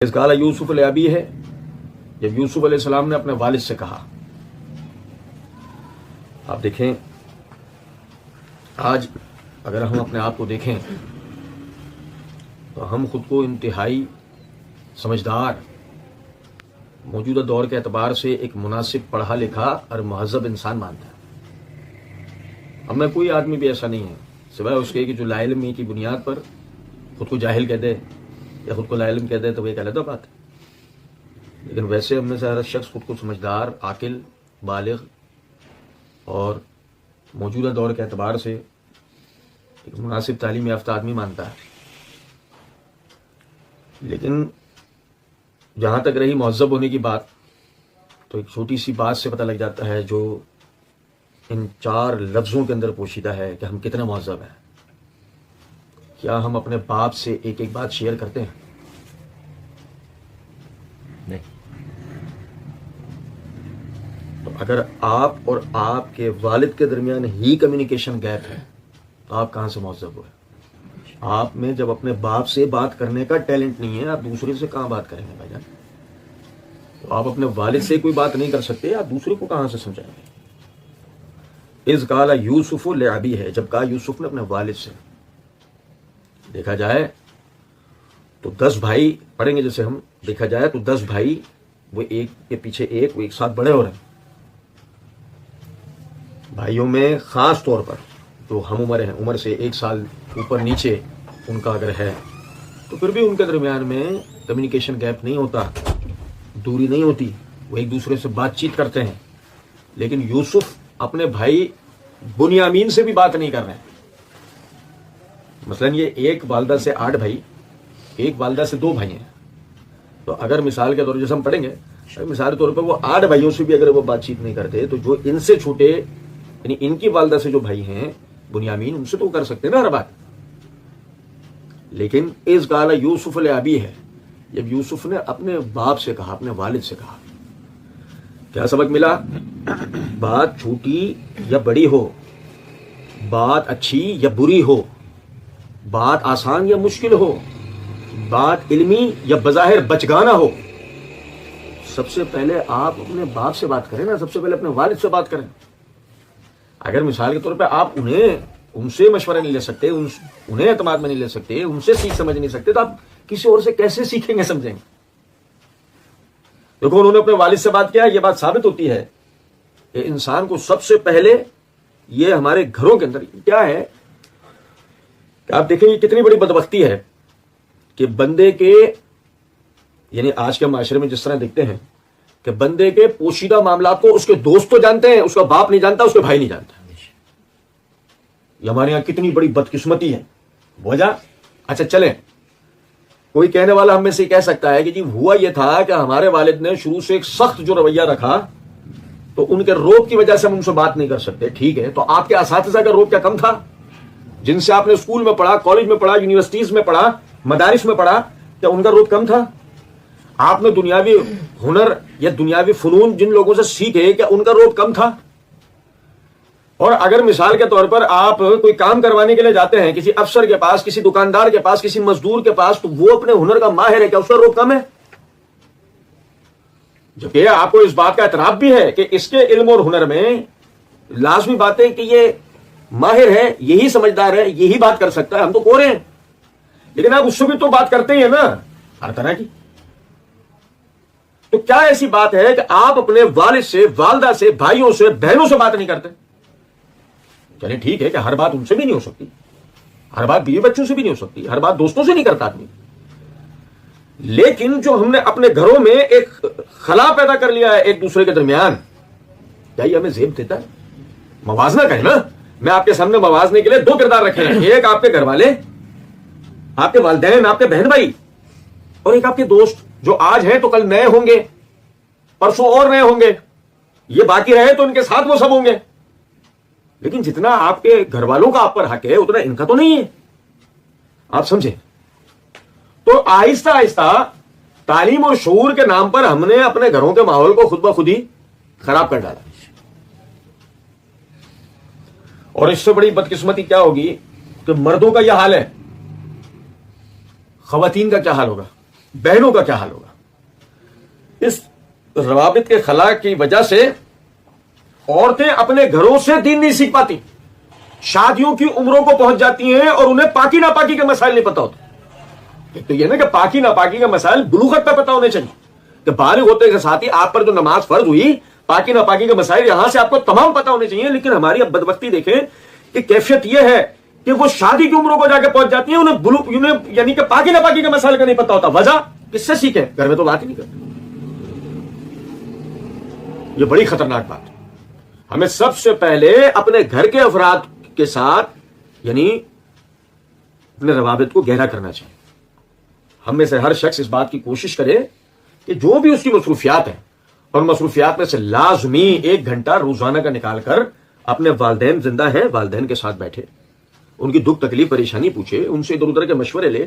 اس قال یوسف لابی ہے جب یوسف علیہ السلام نے اپنے والد سے کہا. آپ دیکھیں آج اگر ہم اپنے آپ کو دیکھیں تو ہم خود کو انتہائی سمجھدار موجودہ دور کے اعتبار سے ایک مناسب پڑھا لکھا اور مہذب انسان مانتا ہے. ہم میں کوئی آدمی بھی ایسا نہیں ہے سوائے اس کے کہ جو لا علمی کی بنیاد پر خود کو جاہل کہہ دے یا خود کو لا علم کہہ دے تو وہ ایک علیحدہ بات ہے. لیکن ویسے ہم میں سے ہر شخص خود کو سمجھدار، عاقل، بالغ اور موجودہ دور کے اعتبار سے ایک مناسب تعلیم یافتہ آدمی مانتا ہے. لیکن جہاں تک رہی مہذب ہونے کی بات تو ایک چھوٹی سی بات سے پتہ لگ جاتا ہے جو ان 4 لفظوں کے اندر پوشیدہ ہے کہ ہم کتنے مہذب ہیں. کیا ہم اپنے باپ سے ایک ایک بات شیئر کرتے ہیں؟ نہیں. تو اگر آپ اور آپ کے والد کے درمیان ہی کمیونیکیشن گیپ ہے تو آپ کہاں سے مہذب ہوئے؟ آپ میں جب اپنے باپ سے بات کرنے کا ٹیلنٹ نہیں ہے آپ دوسرے سے کہاں بات کریں گے بھائی جان؟ تو آپ اپنے والد سے کوئی بات نہیں کر سکتے آپ دوسرے کو کہاں سے سمجھائیں گے؟ اذ قال یوسف لابی ہے جب کہا یوسف نے اپنے والد سے. دیکھا جائے تو 10 بھائی پڑھیں گے جیسے ہم دیکھا جائے تو 10 بھائی وہ ایک کے پیچھے ایک وہ ایک ساتھ بڑے ہو رہے ہیں. بھائیوں میں خاص طور پر جو ہم عمر ہیں عمر سے 1 سال اوپر نیچے ان کا اگر ہے تو پھر بھی ان کے درمیان میں کمیونیکیشن گیپ نہیں ہوتا، دوری نہیں ہوتی، وہ ایک دوسرے سے بات چیت کرتے ہیں. لیکن یوسف اپنے بھائی بنیامین سے بھی بات نہیں کر رہے ہیں. مثلا یہ ایک والدہ سے 8 بھائی، ایک والدہ سے 2 بھائی ہیں. تو اگر مثال کے طور پر جیسے ہم پڑھیں گے مثال کے طور پر وہ 8 بھائیوں سے بھی اگر وہ بات چیت نہیں کرتے تو جو ان سے چھوٹے یعنی ان کی والدہ سے جو بھائی ہیں بنیامین ان سے تو کر سکتے ہیں نا ہر بات. لیکن اذ قال یوسف لابی ہے جب یوسف نے اپنے باپ سے کہا، اپنے والد سے کہا. کیا سبق ملا؟ بات چھوٹی یا بڑی ہو، بات اچھی یا بری ہو، بات آسان یا مشکل ہو، بات علمی یا بظاہر بچگانہ ہو، سب سے پہلے آپ اپنے باپ سے بات کریں نا، سب سے پہلے اپنے والد سے بات کریں. اگر مثال کے طور پہ آپ ان سے مشورہ نہیں لے سکتے، انہیں اعتماد میں نہیں لے سکتے، ان سے سیکھ سمجھ نہیں سکتے تو آپ کسی اور سے کیسے سیکھیں گے سمجھیں گے؟ دیکھو انہوں نے اپنے والد سے بات کیا. یہ بات ثابت ہوتی ہے کہ انسان کو سب سے پہلے یہ ہمارے گھروں کے اندر کیا ہے کہ آپ دیکھیں یہ کتنی بڑی بدبختی ہے کہ بندے کے یعنی آج کے معاشرے میں جس طرح دیکھتے ہیں کہ بندے کے پوشیدہ معاملات کو اس کے دوست تو جانتے ہیں، اس کا باپ نہیں جانتا، اس کے بھائی نہیں جانتا. یہ ہمارے یہاں کتنی بڑی بدقسمتی ہے. وجہ اچھا چلیں کوئی کہنے والا ہم میں سے کہہ سکتا ہے کہ جی ہوا یہ تھا کہ ہمارے والد نے شروع سے ایک سخت جو رویہ رکھا تو ان کے روب کی وجہ سے ہم ان سے بات نہیں کر سکتے. ٹھیک ہے، تو آپ کے اساتذہ کا روب کیا کم تھا جن سے آپ نے اسکول میں پڑھا، کالج میں پڑھا، یونیورسٹیز میں پڑھا، مدارس میں پڑھا، کیا ان کا روب کم تھا؟ آپ نے دنیاوی ہنر یا دنیاوی فنون جن لوگوں سے سیکھے کیا ان کا روب کم تھا؟ اور اگر مثال کے طور پر آپ کوئی کام کروانے کے لیے جاتے ہیں کسی افسر کے پاس، کسی دکاندار کے پاس، کسی مزدور کے پاس تو وہ اپنے ہنر کا ماہر ہے، کیا اس کا روب کم ہے؟ جبکہ آپ کو اس بات کا اعتراف بھی ہے کہ اس کے علم اور ہنر میں لازمی بات ہے کہ یہ ماہر ہے، یہی سمجھدار ہے، یہی بات کر سکتا ہے، ہم تو کورے ہیں. لیکن آپ اس سے بھی تو بات کرتے ہیں نا ہر طرح کی. تو کیا ایسی بات ہے کہ آپ اپنے والد سے، والدہ سے، بھائیوں سے، بہنوں سے بات نہیں کرتے؟ چلے ٹھیک ہے کہ ہر بات ان سے بھی نہیں ہو سکتی، ہر بات بیوی بچوں سے بھی نہیں ہو سکتی، ہر بات دوستوں سے نہیں کرتا آدمی. لیکن جو ہم نے اپنے گھروں میں ایک خلا پیدا کر لیا ہے ایک دوسرے کے درمیان، کیا یہ ہمیں زیب دیتا ہے؟ موازنہ کریں نا. میں آپ کے سامنے موازنے کے لیے 2 کردار رکھے ہیں، ایک آپ کے گھر والے، آپ کے والدین، آپ کے بہن بھائی، اور ایک آپ کے دوست جو آج ہیں تو کل نئے ہوں گے، پرسوں اور نئے ہوں گے، یہ باقی رہے تو ان کے ساتھ وہ سب ہوں گے. لیکن جتنا آپ کے گھر والوں کا آپ پر حق ہے اتنا ان کا تو نہیں ہے. آپ سمجھیں؟ تو آہستہ آہستہ تعلیم اور شعور کے نام پر ہم نے اپنے گھروں کے ماحول کو خود بخود ہی خراب کر ڈالا. اور اس سے بڑی بدقسمتی کیا ہوگی کہ مردوں کا یہ حال ہے، خواتین کا کیا حال ہوگا؟ بہنوں کا کیا حال ہوگا؟ اس روابط کے خلا کی وجہ سے عورتیں اپنے گھروں سے دین نہیں سیکھ پاتی، شادیوں کی عمروں کو پہنچ جاتی ہیں اور انہیں پاکی ناپاکی کے مسائل نہیں پتا ہوتے۔ ایک تو یہ نا کہ پاکی ناپاکی کے مسائل بلوغت پہ پتا ہونے چاہیے کہ بالغ ہوتے کے ساتھ ہی آپ پر جو نماز فرض ہوئی، پاکی ناپاکی کے مسائل یہاں سے آپ کو تمام پتا ہونے چاہیے۔ لیکن ہماری اب بدبختی دیکھیں کہ کیفیت یہ ہے کہ وہ شادی کی عمروں کو جا کے پہنچ جاتی ہیں، انہیں یعنی کہ پاکی ناپاکی کے مسائل کا نہیں پتا ہوتا۔ وجہ کس سے سیکھیں؟ گھر میں تو بات ہی نہیں کرتے۔ یہ بڑی خطرناک بات ہے۔ ہمیں سب سے پہلے اپنے گھر کے افراد کے ساتھ یعنی اپنے روابط کو گہرا کرنا چاہیے۔ ہم میں سے ہر شخص اس بات کی کوشش کرے کہ جو بھی اس کی مصروفیات ہیں، اور مصروفیات میں سے لازمی 1 گھنٹہ روزانہ کا نکال کر اپنے والدین زندہ ہیں، والدین کے ساتھ بیٹھے، ان کی دکھ تکلیف پریشانی پوچھے، ان سے ادھر ادھر کے مشورے لے۔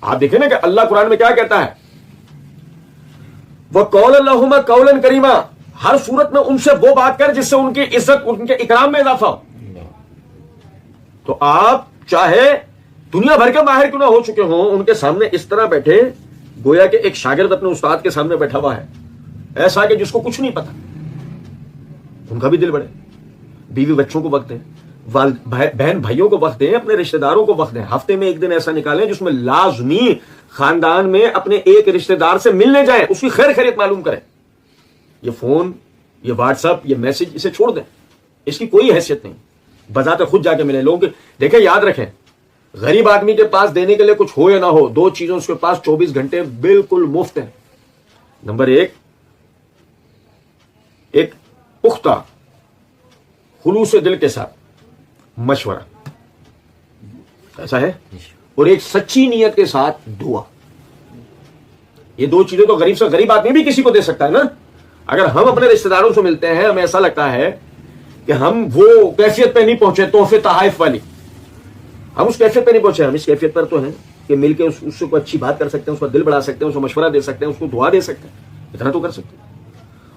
آپ دیکھیں نا کہ اللہ قرآن میں کیا کہتا ہے، وَقَوْلَ اللَّهُمَ قَوْلًا كَرِيمًا، ہر صورت میں ان سے وہ بات کر جس سے ان کی عزت، ان کے اکرام میں اضافہ ہو۔ تو آپ چاہے دنیا بھر کے ماہر کیوں نہ ہو چکے ہوں، ان کے سامنے اس طرح بیٹھے گویا کہ ایک شاگرد اپنے استاد کے سامنے بیٹھا ہوا ہے، ایسا کہ جس کو کچھ نہیں پتا۔ ان کا بھی دل بڑھے، بیوی بچوں کو وقت دیں، بہن بھائیوں کو وقت دیں، اپنے رشتہ داروں کو وقت دیں۔ ہفتے میں 1 دن ایسا نکالیں جس میں لازمی خاندان میں اپنے ایک رشتہ دار سے ملنے جائیں، اس کی خیر خیریت معلوم کریں۔ یہ فون، یہ واٹس ایپ، یہ میسج، اسے چھوڑ دیں، اس کی کوئی حیثیت نہیں۔ بذات خود جا کے ملیں لوگوں کے۔ دیکھیں، یاد رکھیں، غریب آدمی کے پاس دینے کے لیے کچھ ہو یا نہ ہو، 2 چیزیں اس کے پاس 24 گھنٹے بالکل مفت ہیں۔ نمبر 1، ایک پختہ خلوص دل کے ساتھ مشورہ، ایسا ہے، اور ایک سچی نیت کے ساتھ دعا۔ یہ 2 چیزیں تو غریب سے غریب آدمی بھی کسی کو دے سکتا ہے نا۔ اگر ہم اپنے رشتہ داروں سے ملتے ہیں، ہمیں ایسا لگتا ہے کہ ہم وہ کیفیت پہ نہیں پہنچے تحفے تحائف والی، ہم اس کیفیت پہ نہیں پہنچے، ہم اس کیفیت پر تو ہیں کہ مل کے اس سے کوئی اچھی بات کر سکتے ہیں، اس کا دل بڑھا سکتے ہیں، اس کو مشورہ دے سکتے ہیں، اس کو دعا دے سکتے ہیں، اتنا تو کر سکتے ہیں۔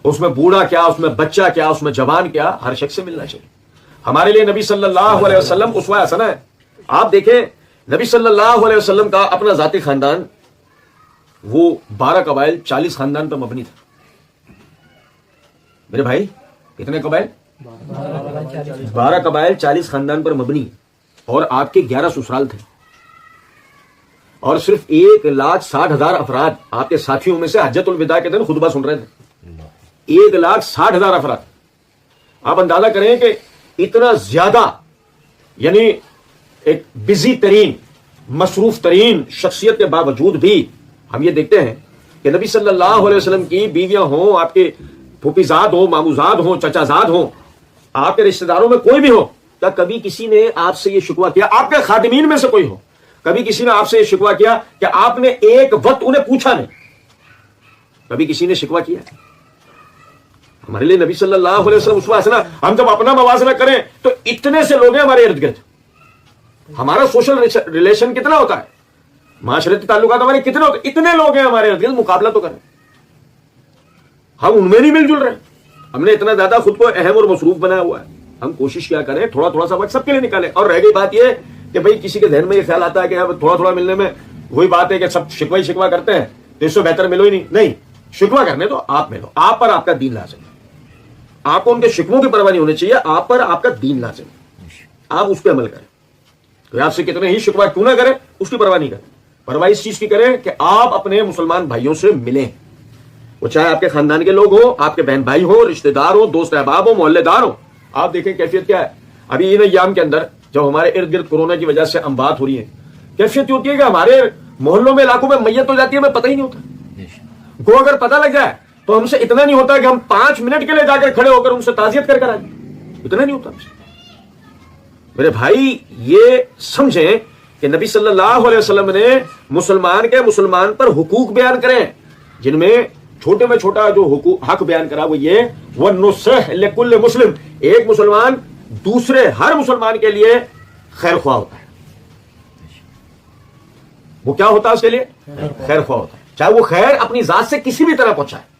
اس میں بوڑھا کیا، اس میں بچہ کیا، اس میں جوان کیا، ہر شخص سے ملنا چاہیے۔ ہمارے لیے نبی صلی اللہ علیہ وسلم اسوہ حسنہ ہے۔ آپ دیکھیں، نبی صلی اللہ علیہ وسلم کا اپنا ذاتی خاندان وہ 12 قبائل 40 خاندان پر مبنی تھا۔ میرے بھائی، کتنے قبائل؟ 12 قبائل 40 خاندان پر مبنی، اور آپ کے 11 سسرال تھے، اور صرف 1,60,000 افراد آپ کے ساتھیوں میں سے حجۃ الوداع کے دن خطبہ سن رہے تھے۔ 1,60,000 افراد۔ آپ اندازہ کریں کہ اتنا زیادہ، یعنی ایک بزی ترین، مصروف ترین شخصیت کے باوجود بھی ہم یہ دیکھتے ہیں کہ نبی صلی اللہ علیہ وسلم کی بیویاں ہوں، آپ کے پھوپھی زاد ہوں، مامو زاد ہوں، چچا زاد ہوں، آپ کے رشتہ داروں میں کوئی بھی ہو، کیا کبھی کسی نے آپ سے یہ شکوہ کیا؟ آپ کے خادمین میں سے کوئی ہو، کبھی کسی نے آپ سے یہ شکوہ کیا کہ آپ نے ایک وقت انہیں پوچھا نہیں؟ کبھی کسی نے شکوہ کیا؟ ہمارے لیے نبی صلی اللہ علیہ وسلم اسوہ حسنہ۔ ہم جب اپنا موازنہ کریں تو اتنے سے لوگ ہیں ہمارے ارد گرد، ہمارا سوشل ریلیشن کتنا ہوتا ہے، معاشرتی تعلقات ہمارے کتنے ہوتے ہیں، اتنے لوگ ہیں ہمارے ارد گرد، مقابلہ تو کریں۔ ہم ان میں نہیں مل جل رہے، ہم نے اتنا زیادہ خود کو اہم اور مصروف بنایا ہوا ہے۔ ہم کوشش کیا کریں، تھوڑا تھوڑا سا وقت سب کے لیے نکالیں۔ اور رہ گئی بات یہ کہ بھئی کسی کے ذہن میں یہ خیال آتا ہے کہ اب تھوڑا تھوڑا ملنے میں وہی بات ہے کہ سب شکوہ ہی شکوہ کرتے ہیں تو اس سے بہتر ملو ہی نہیں۔ شکوہ کرنے تو آپ ملو، آپ پر آپ کا دین لازم ہے، آپ کو ان کے شکووں کی پرواہ نہیں ہونی چاہیے، آپ پر آپ کا دین لازم ہے، آپ اس پہ عمل کریں۔ کوئی آپ سے کتنے ہی شکوہ کیوں نہ کرے، اس کی پرواہ نہیں کریں، پرواہ اس چیز کی کریں کہ آپ اپنے مسلمان بھائیوں سے ملیں، وہ چاہے آپ کے خاندان کے لوگ ہوں، آپ کے بہن بھائی ہوں، رشتہ دار ہوں، دوست احباب ہوں، محلے دار ہوں۔ آپ دیکھیں کیفیت کیا ہے ابھی ان ایام کے اندر، جب ہمارے ارد گرد کورونا کی وجہ سے اموات ہو رہی ہیں، کیفیت یہ ہوتی ہے کہ ہمارے محلوں میں، علاقوں میں میت ہو جاتی ہے، ہمیں پتہ ہی نہیں ہوتا۔ کو اگر پتہ لگ جائے تو ہم سے اتنا نہیں ہوتا کہ ہم 5 منٹ کے لیے جا کر کھڑے ہو کر ان سے تعزیت کر آئیں، اتنا نہیں ہوتا ہم سے۔ میرے بھائی، یہ سمجھیں کہ نبی صلی اللہ علیہ وسلم نے مسلمان پر حقوق بیان کرے، جن میں چھوٹے میں چھوٹا جو حق بیان کرا وہ یہ وَالنُّصْحِ لِكُلِّ مُسْلِمٍ، ایک مسلمان دوسرے ہر مسلمان کے لیے خیر خواہ ہوتا ہے۔ وہ کیا ہوتا ہے اس کے لیے؟ خیر خواہ ہوتا ہے، چاہے وہ خیر اپنی ذات سے کسی بھی طرح پہنچائے۔